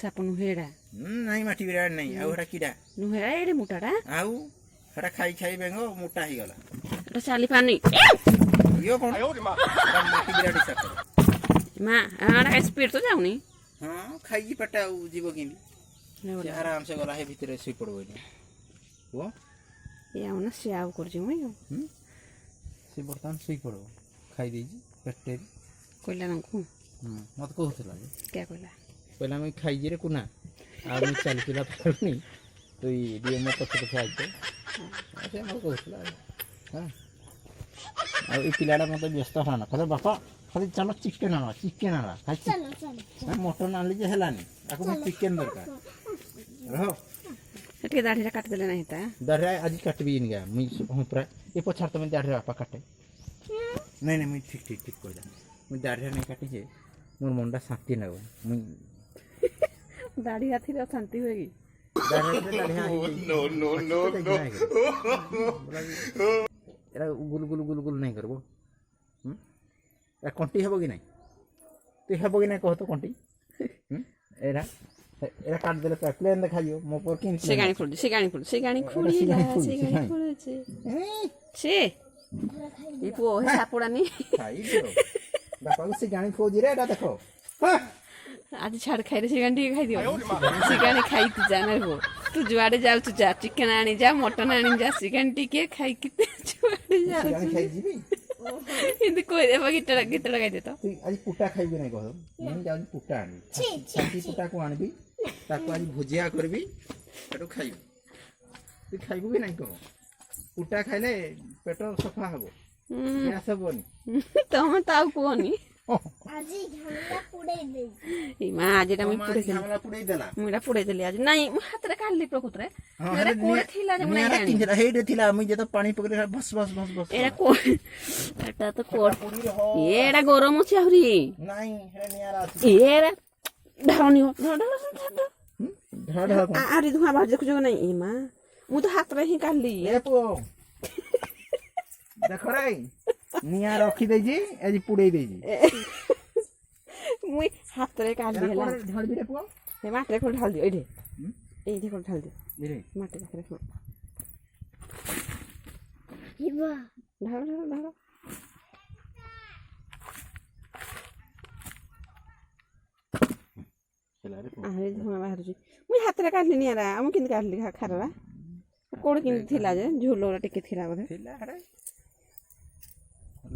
Shop नुहेड़ा नहीं माटी बिराड़ नहीं आउ हटा कीड़ा नुहेड़ा एडे मोटाड़ा आउ हटा खाई खाई बेंग मोटा ही गला एटा चाली पानी यो कोन माटी बिराड़ साप मां आड़ा स्पीड तो जाउनी हां खाई पटा जीव किनी आराम से गला है भीतर सुई पड़बो वो या ना से आउ कर जिमु से बर्तन सुई पड़बो खाई देजी पेटे कोइला नकु मत कहउतला क्या कोइला पहला मैं खाई जे रे कुना आ मैं चल पिला पारनी तो ये दिए मो पछ पछ आइते ऐसे मत कहउतला हां आ ई पिलाडा मते व्यस्त हना कहले बापा खाली चलो चिकन आना खाई चलो चलो मटन आनली जे हलानी आको मैं चिकन दरकार रहो एटे दाढ़ी काट देले नहीं ता दाढ़ी आज काटबी इनगा मैं हम पूरा ये पछार तो मैं दाढ़ी बापा काटे नहीं मैं ठीक कहला मैं दाढ़ी नहीं काटी जे मोर मुंडा शांति ना मैं दाढ़ी हाथी रे शांति होगी नो एरा गुल गुल नहीं करबो ए कंटी हेबो कि नहीं तू हेबो कि नहीं कह तो कंटी एरा काट देले तो प्लेन देखा जियो मो पर किन से गाणी खोल छे छे ई पो हे सापड़ानी खाई दियो बापा को से गाणी खोजी रे एटा देखो आज छाड़ खाई रे से गाणी खाई दियो से गाणी खाई तू जाना हो तू जुआड़े जाउ तू जा चिकन आनी जा मटन आनी जा से गाणी टिके खाई कि जुआड़े जा गाणी खाई जीबी इंदे कोई देबा गीत लगाई दे तो तू आज पुटा खाइबे नहीं कह मैं जाउ पुटा आनी छी पुटा को आनबी ताको आज भुजिया करबी एटो खाइबी तू खाइबो कि नहीं कह पुटा खाइले पेट सफा हबो गैस हबोनी तमे ताऊ कोनी आजी झमला पुडे दे ई मां आज ता मैं पुडे झमला पुडे देला मुडा पुडे देली आज नहीं हाथ रे काढली प्रकुतरे मेरे कोड थिला जे मैं जानी मेरा हेड थिला मैं जे तो पानी पकड़े बस एरा को एटा तो कोड एरा गरम अछि आहुरी नहीं हे नियारा अछि एरा ढावनी हो ढाढा आरी धुआ बाज देखु जो नहीं ई मां मु तो हाथ रे ही काढली ए पो देख रे निया रखी दे जी एजी पुडे दे जी मुई हाथ रे काढली हला ढाल दे पो हे माटे को ढाल दियो एठे एठे को ढाल दियो रे माटे रख हिबा ढाल चला रे पो आरे धुआ बाहर जी मुई हाथ रे काढली नियारा हम किन काढली खारा कोड किन थिला जे झोलो टिके थिला बोधे थिला हरे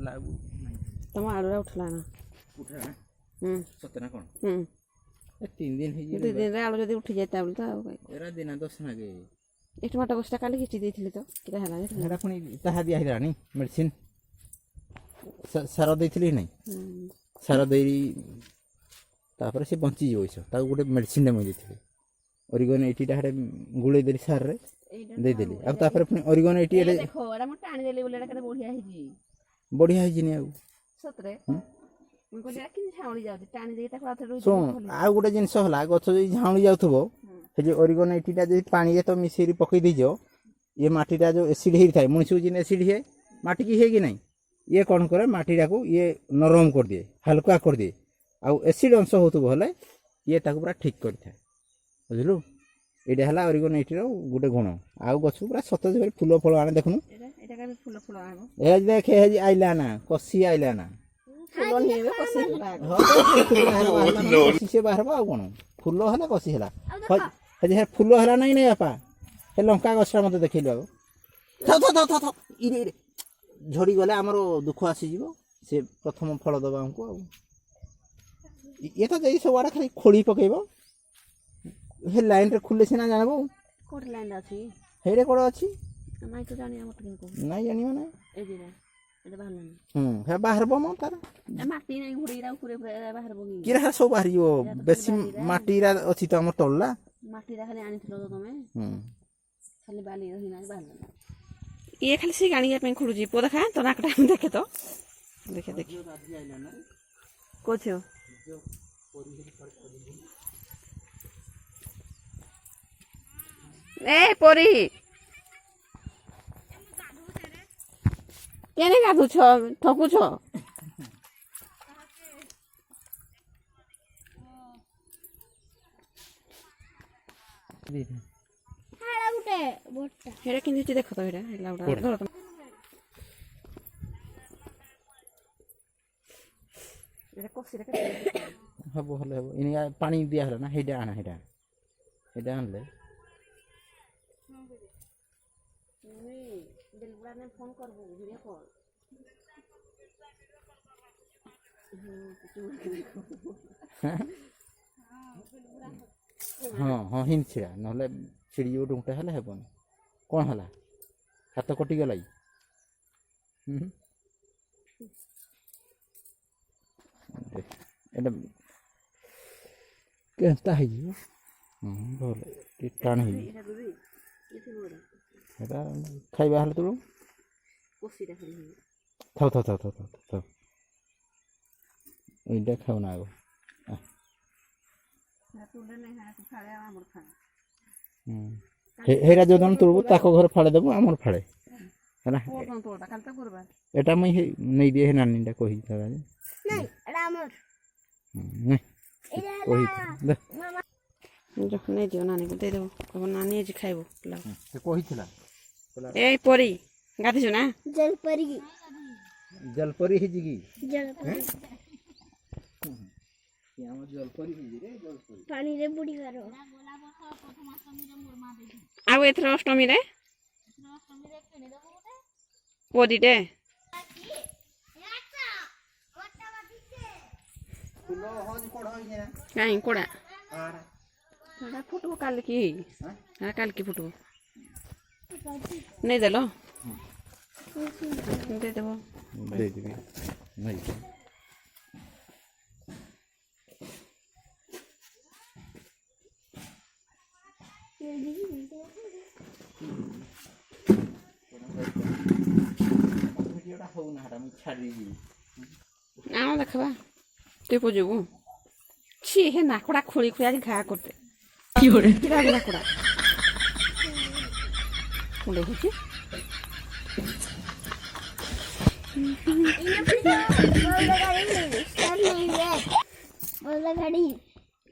लागू तम आडरा उठला ना उठा सतना कोन ए 3 दिन हे 2 दिन रे आलो जदी उठी जाता बोल तो एरा दिन 10 लागे ए टमाटर बस्ता काली खिची देथिले तो किरा हला एरा पुनी ताहा दिया हिरानी मेडिसिन सारा देथिली नहीं सारा देरी तापर से बंची जोइसो ता गोटे मेडिसिन दे मैं देथिले ओरिगन 80 टा हडे गुळे देली सार रे दे देली अब तापर पुनी ओरिगन 80 एले देखो एरा मोटा आनी देली बोले एटा कते बढ़िया है जिनी आउ सतरे मैं को जा कि झाउली जाउ टाणी दे ता कोथि रोज सुन आ गोटे जिंस हला गछ जे झाउली जाउथबो हे जे ओरिगन 80 टा जे पानी जे तो मिसेरी पकई दिजो ये माटीटा जो एसिड हेरि थाए मनुष्य जिन एसिड हे माटी की है कि नहीं ये कौन करे माटीटा को ये नरम कर दिए हल्का कर दिए आ एसिड अंश होतबो हले ये ताको पूरा ठीक कर थाए बुझलु एडा हला ओरिगन 80 रो गोटे गुण आ गछ पूरा सतेज कर फूल फल आने देखनु एटा का फूल आगो ए देख हे जी आइला ना कसी आइला ना फूल हेबे कसी आगो कसी से बाहर बा कोन फूल हला कसी हला हे जे फूल हला नहीं नहीं आपा हे लंका गछरा मते देखिलु आगो था इरे झड़ी गले हमरो दुख आसी जीवो से प्रथम फल दबा हमको ये तो जई सबवाडा खाली खोड़ी पकेबो हे लाइन रे खुले सिना जानबो कोट लाइन अछि हेरे कोड अछि माई तो जानि हम किन को नहीं जानि माने ए दिना एटा बाहर नहीं हे बाहर बो म तार माटी नहीं घुड़ीरा पूरे बाहर बगी किरा सब बाहर यो बेसी माटीरा अछि त हम टल्ला माटीरा खाली आनी थलो तमे खाली बाली रही ना बाहर ये खाली से गाणी पे खुडुजी पो देखा तो नाकटा देखे तो देखे कोछो ए परी केने गाधु छ ठकु छ ହାଡା ଗୋଟେ ବଡଟା ଏଇଟା କେମିତି ଦେଖ ତ ଏଇଟା ହେଲା ଗୋଟେ ଧର ତମେ ଏଇଟା କଷିରେ କେତେ ହବ ହେଲେ ହବ ଇନି ପାଣି ଦିଆ ହେଲା ନା ହେଇଟା ଆଣା ହେଇଟା ଆଣିଲେ ଫୋନ করবো ভিডিও কল ହଁ ହଁ ହିନ୍ତି ଛିଡ଼ା ନହେଲେ ଛିଡ଼ିଯିବ ଡୁଙ୍ଗଟା ହେଲେ ହେବନି କ'ଣ ହେଲା ହାତ କଟିଗଲା କି ଏଇଟା କେନ୍ତା ହେଇଯିବ ଭଲ ଟିକେ ଟାଣ ହେଇଯିବ ସେଟା ଖାଇବା ହେଲେ ତୁ ଥାଉ ଥାଉ ଥାଉ ଥାଉ ଥାଉ ଥାଉ ଏଇଟା ଖାଉନା ଆଗ ହେଇଟା ଯୋଉଦିନ ତୋଳବୁ ତାଙ୍କ ଘରେ ଫାଳେ ଦେବୁ ଆମର ଫାଳେ ହେଲା ଏଟା ମୁଇଁ ନେଇଦିଏ ନାନୀଟା କହି ନାଇଁ ଏଟା ଆମର ନେଇଯିବ ନାନୀକୁ ଦେଇଦେବ କହିବ ନାନୀ ଆଜି ଖାଇବ ସେ କହିଥିଲା ଏଇ ପରି ଗାଧୋଇଛୁ ନା ଜଲପରି ଜଲପରି ହେଇଛି କି ପାଣିରେ ବୁଡ଼ିବାର ଆଉ ଏଥର ଅଷ୍ଟମୀରେ ପରୀଟେ କାହିଁ କୋଡ଼ା ଫୁଟବ କାଲିକି କାଲିକି ଫୁଟବ ନେଇଦେଲ ଦେଇଦେବ ଦେଇଦେବି ନେଇକି ଆଣ ଦେଖବା তুই পুজোবু ছি হে নাকড়া খুঁড়ি খুঁড়ি আজ ঘা করতে কি করে নাকড়া কুঁড়ে হচ্ছে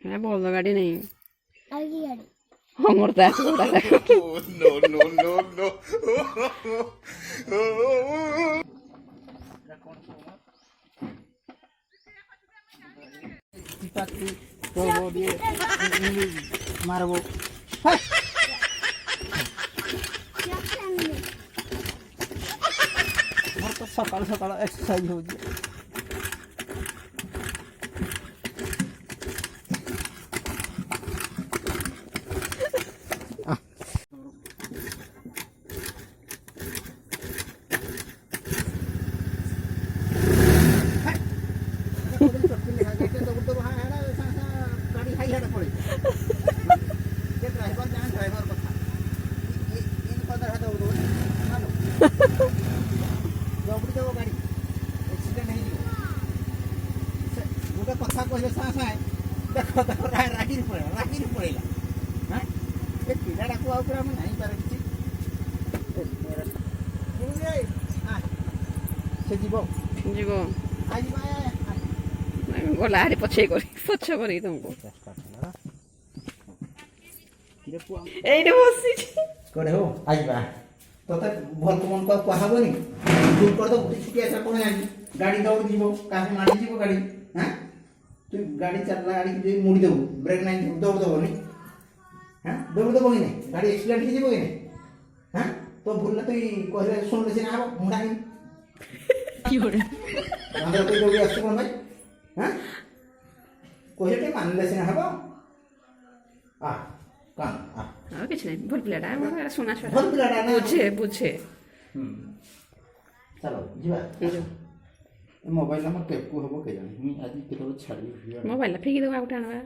হ্যাঁ বলদ গাড়ি নেই আমার তো আছে ମାରବ ମୋର ତ ସକାଳୁ ସକାଳୁ ଏକ୍ସରସାଇଜ ହଉଛି ଗୋଟେ କଥା କହିଲେ ସାଙ୍ଗେ ସାଙ୍ଗେ ଦେଖ ଦେଖ ରାଗିରି ପଳେଇଲା ଏ ପିଲାଟାକୁ ଆଉ ପୁରା ଆମେ ଜାଣିପାରେ କିଛି ସେ ଯିବ ଗଲା ଆରେ ପଛ କରି ତମକୁ এইটা বসিছি করে হো আইবা তোতে ভল মন কো কহাবনি দূর কর তো গুটি ছুটি আসা কোন জানি গাড়ি দৌড় দিব কাহে মারি দিব গাড়ি হ্যাঁ তুই গাড়ি চালা গাড়ি যে মুড়ি দেবো ব্রেক নাই দৌড় দেবনি হ্যাঁ দৌড় দেবো কি নাই গাড়ি এক্সিডেন্ট হয়ে যাব কি নাই হ্যাঁ তো ভুললে তুই কইলে শুনলে সিনা হবো মুড়াই কি করে আমরা কই দৌড়ি আসছে কোন ভাই হ্যাঁ কইলে তে মানলে সিনা হবো কান আর কিছু নাই ভুল পিলাটা আমার শোনা শোনা ভুল পিলাটা না বুঝে চলো ଯିବା মোবাইল আমার কেকু হবো কে জানি আমি আজ কেতবে ছাড়ি মোবাইল ফেকি দেবো আউটা আনবা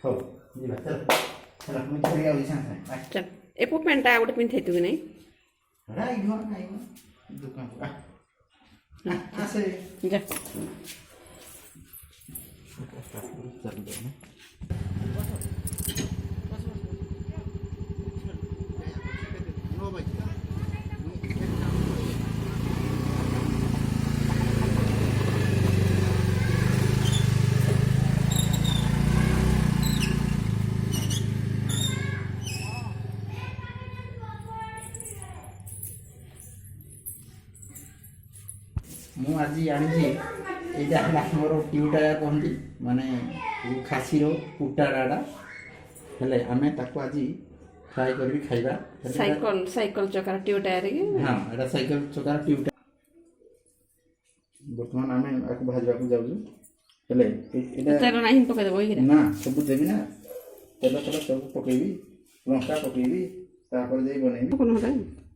হও ଯିବା চল চল আমি ছাড়ি আউছি সাথে চল এ প্যান্টটা আউটা পিনথে তুই নাই রাই ঘর নাই দোকান আসে যা চল দে ମୁଁ ଆଜି ଆଣିଛି ଏଇଟା ହେଲା ଆମର ଟିଉଟା କହନ୍ତି ମାନେ ଖାସିର କୁଟାଟା ହେଲେ ଆମେ ତାକୁ ଆଜି ଫ୍ରାଏ କରିକି ଖାଇବା। ସାଇକେଲ ଚକାର ଟିଉ ଟାୟାର କି ହଁ ଏଇଟା ସାଇକେଲ ଚକାର ଟିଉଟା। ବର୍ତ୍ତମାନ ଆମେ ଆକୁ ଭାଜିବାକୁ ଯାଉଛୁ ହେଲେ ତେଲ ନାହିଁ ପକେଇଦେବ ନା ସବୁ ଦେବି ନା ତେଲ ସବୁ ପକେଇବି ଲଙ୍କା ପକେଇବି ତାପରେ ଯାଇ ବନେଇବି।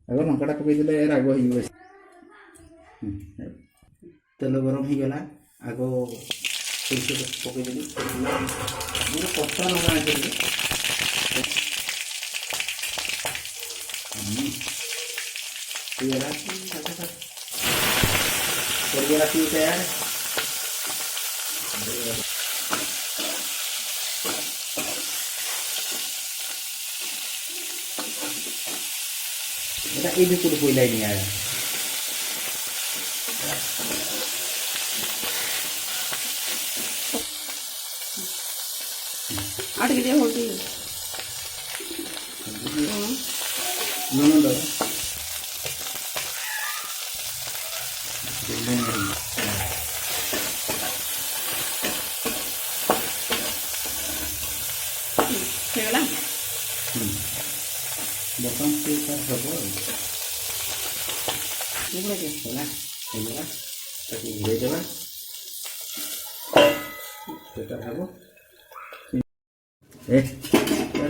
ଆଗ ଲଙ୍କାଟା ପକେଇଦେଲେ ରାଗ ହେଇଯିବ। ତେଲ ଗରମ ହେଇଗଲା ଆଗ ସୋରିଷ ପକେଇଦେଲି କଷା ଲଙ୍କା ଆଣିଥିଲି କରିଗଲା ଟିଉଟା এটা এই ভিতরে কইলাই নিয়ে আয় আর কি দিয়ে হলদি নুন দাও ହେଇଗଲା ବର୍ତ୍ତମାନ ସେଟା ହେବ ହେଲା ହେଇଗଲା ତାକୁ ଘୋଡ଼େଇ ଦେବା ସେଟା ହେବ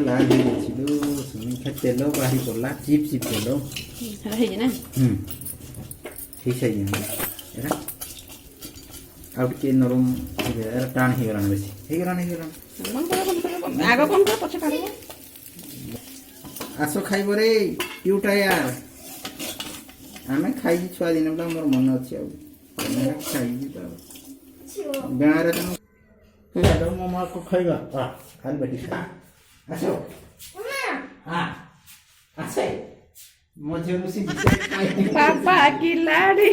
ଲାଲ ହେଇଯାଇছিল ସୁମିଖା ତେଲ ବାହାରି ପଡ଼ିଲା ଚିପ୍ ଚିପ୍ ତେଲ ହେଇଛି ନା ଠିକ୍ ହେଇଯିବ ଏଇଟା ଆଉ ଟିକେ ନରମ ଏଇଟା ଟାଣ ହେଇଗଲାଣି ବେଶୀ ହେଇଗଲାଣି ଆଗ କଣ କର ପଛେ କାଢ଼ିବ ଆସ ଖାଇବ ରେ ଟିଉଟା ୟାର ଆମେ ଖାଇଛି ଛୁଆ ଦିନ ଟା ମୋର ମନେ ଅଛି ଆଉ ଖାଇଛି ତ ଗାଁରେ ତମେ ମୋ ମାଆକୁ ଖାଇବା ଖାଲି ବେଟି ଖା ଆସ ଆସେ ମୋ ଝିଅକୁ ବାପା କି ଲାଡ଼ି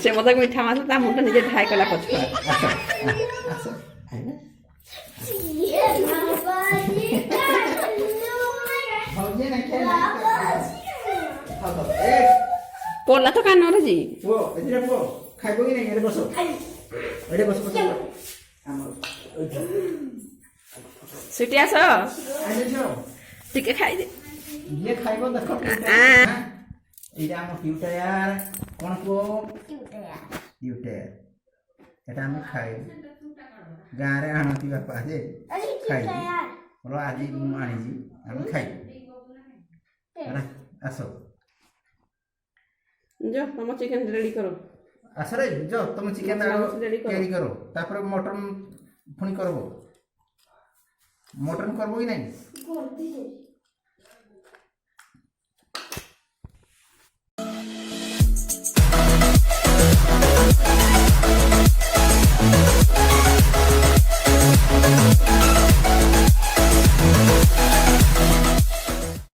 ସେ ମତେ ମିଠା ମାଛ ତା ମୁଣ୍ଡ ନିଜେ ଢାଇ କଲା ପଛ ଆସ ପୋଲା ତ କାନରେ ଜି ପୁଅ ଏଥିରେ ପୁଅ ଖାଇବ କି ନାଇଁ ଏଠି ବସ ସେଠି ଆସ ଟିକେ ଖାଇଦେ ଇଏ ଖାଇବ ଦେଖ ଏଇଟା ଆମ ଟିଉଟା ୟାର କ'ଣ ପୁଅ ଟିଉଟା ଏଟା ଆମେ ଖାଇବୁ ଗାଁରେ ଆଣନ୍ତି ବାପା ଯେ ଖାଇବୁ ଭଲ ଆଜି ମୁଁ ଆଣିଛି ଆମେ ଖାଇବୁ ହେଲା ଆସ जो तुम चिकन रेडी करो आसरे जो तुम चिकन रेडी करो तापर मटन पुणी करबो मटन करबो कि नहीं